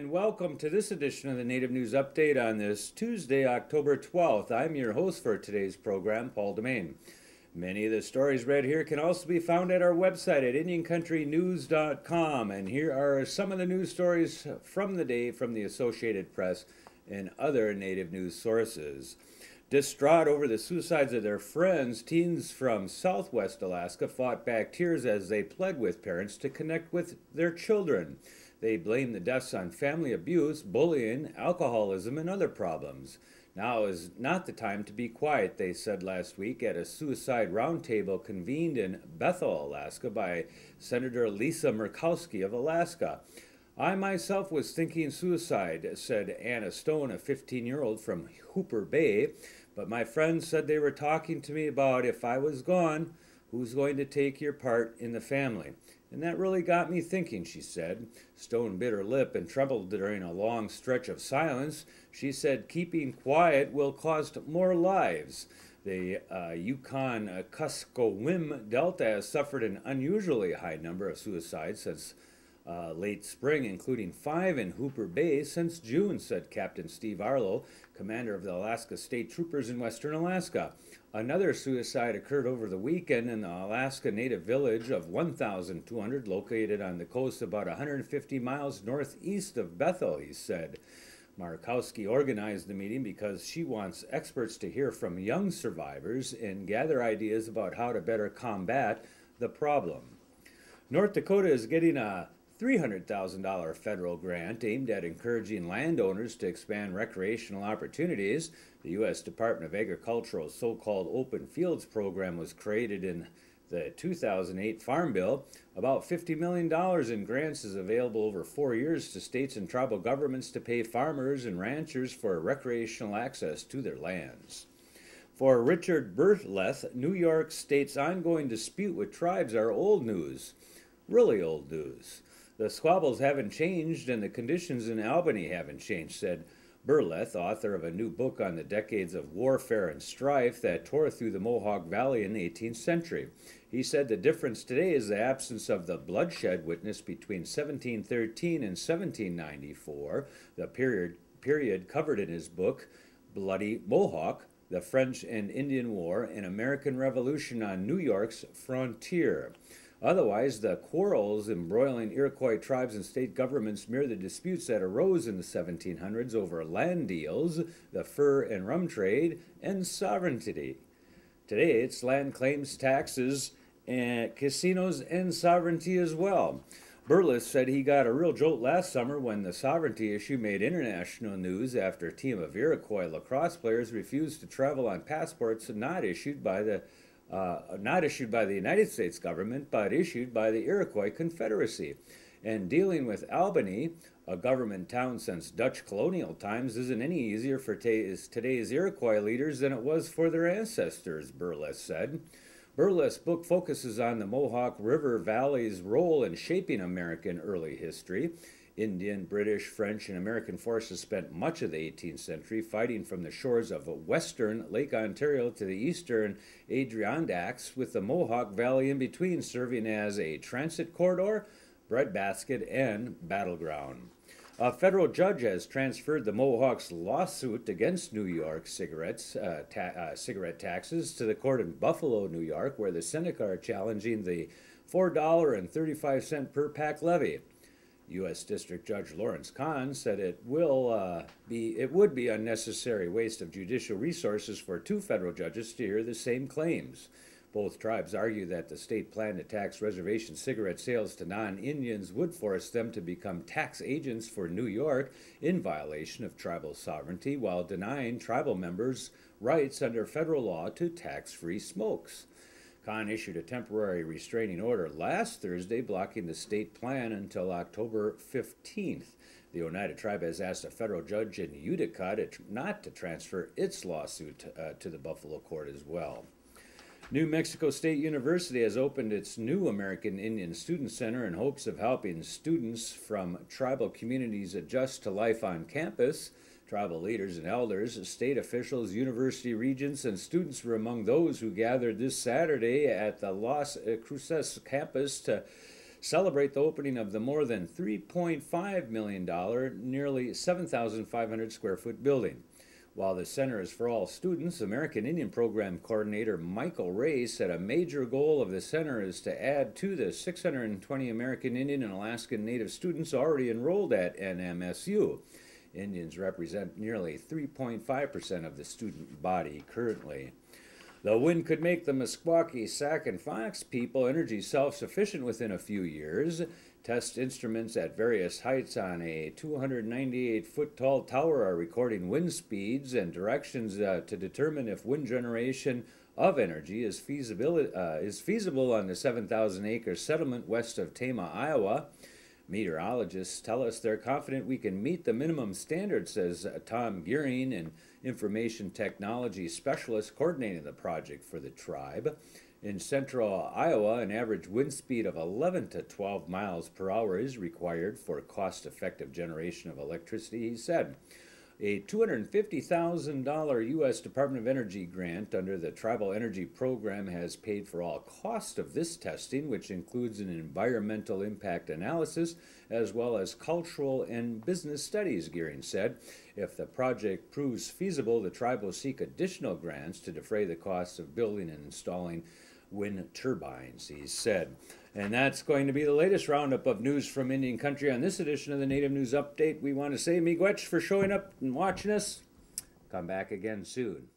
And welcome to this edition of the Native News Update on this Tuesday, October 12th. I'm your host for today's program, Paul DeMain. Many of the stories read here can also be found at our website at IndianCountryNews.com. And here are some of the news stories from the day from the Associated Press and other Native news sources. Distraught over the suicides of their friends, teens from southwest Alaska fought back tears as they pled with parents to connect with their children. They blame the deaths on family abuse, bullying, alcoholism, and other problems. Now is not the time to be quiet, they said last week at a suicide roundtable convened in Bethel, Alaska by Senator Lisa Murkowski of Alaska. I myself was thinking suicide, said Anna Stone, a 15-year-old from Hooper Bay, but my friends said they were talking to me about if I was gone, who's going to take your part in the family. And that really got me thinking, she said. Stone bit her lip and trembled during a long stretch of silence. She said keeping quiet will cost more lives. The Yukon-Kuskokwim Delta has suffered an unusually high number of suicides since late spring, including 5 in Hooper Bay since June, said Captain Steve Arlo, commander of the Alaska State Troopers in western Alaska. Another suicide occurred over the weekend in the Alaska Native village of 1,200 located on the coast about 150 miles northeast of Bethel, he said. Markowski organized the meeting because she wants experts to hear from young survivors and gather ideas about how to better combat the problem. North Dakota is getting a $300,000 federal grant aimed at encouraging landowners to expand recreational opportunities. The U.S. Department of Agriculture's so-called Open Fields program was created in the 2008 Farm Bill. About $50 million in grants is available over 4 years to states and tribal governments to pay farmers and ranchers for recreational access to their lands. For Richard Berleth, New York State's ongoing dispute with tribes are old news, really old news. The squabbles haven't changed and the conditions in Albany haven't changed, said Berleth, author of a new book on the decades of warfare and strife that tore through the Mohawk Valley in the 18th century. He said the difference today is the absence of the bloodshed witnessed between 1713 and 1794, the period covered in his book, Bloody Mohawk, the French and Indian War, and American Revolution on New York's frontier. Otherwise, the quarrels embroiling Iroquois tribes and state governments mirror the disputes that arose in the 1700s over land deals, the fur and rum trade, and sovereignty. Today, it's land claims, taxes, and casinos, and sovereignty as well. Berleth said he got a real jolt last summer when the sovereignty issue made international news after a team of Iroquois lacrosse players refused to travel on passports not issued by the United States government, but issued by the Iroquois Confederacy. And dealing with Albany, a government town since Dutch colonial times, isn't any easier for today's Iroquois leaders than it was for their ancestors, Berleth said. Berleth's book focuses on the Mohawk River Valley's role in shaping American early history. Indian, British, French, and American forces spent much of the 18th century fighting from the shores of western Lake Ontario to the eastern Adirondacks, with the Mohawk Valley in between serving as a transit corridor, breadbasket, and battleground. A federal judge has transferred the Mohawks' lawsuit against New York cigarette taxes to the court in Buffalo, New York, where the Seneca are challenging the $4.35 per pack levy. U.S. District Judge Lawrence Kahn said it would be unnecessary waste of judicial resources for 2 federal judges to hear the same claims. Both tribes argue that the state plan to tax reservation cigarette sales to non-Indians would force them to become tax agents for New York in violation of tribal sovereignty, while denying tribal members rights under federal law to tax-free smokes. Kahn issued a temporary restraining order last Thursday blocking the state plan until October 15th. The Oneida Tribe has asked a federal judge in Utica not to transfer its lawsuit to the Buffalo court as well. New Mexico State University has opened its new American Indian Student Center in hopes of helping students from tribal communities adjust to life on campus. Tribal leaders and elders, state officials, university regents, and students were among those who gathered this Saturday at the Las Cruces campus to celebrate the opening of the more than $3.5 million, nearly 7,500 square foot building. While the center is for all students, American Indian Program Coordinator Michael Ray said a major goal of the center is to add to the 620 American Indian and Alaskan Native students already enrolled at NMSU. Indians represent nearly 3.5% of the student body currently. The wind could make the Meskwaki, Sac, and Fox people energy self-sufficient within a few years. Test instruments at various heights on a 298-foot tall tower are recording wind speeds and directions to determine if wind generation of energy is feasible on the 7,000-acre settlement west of Tama, Iowa. Meteorologists tell us they're confident we can meet the minimum standard, says Tom Gearing, an information technology specialist coordinating the project for the tribe. In central Iowa, an average wind speed of 11 to 12 miles per hour is required for cost-effective generation of electricity, he said. A $250,000 U.S. Department of Energy grant under the Tribal Energy Program has paid for all cost of this testing, which includes an environmental impact analysis as well as cultural and business studies, Gearing said. If the project proves feasible, the tribe will seek additional grants to defray the costs of building and installing wind turbines, he said. And that's going to be the latest roundup of news from Indian Country on this edition of the Native News Update. We want to say miigwech for showing up and watching us. Come back again soon.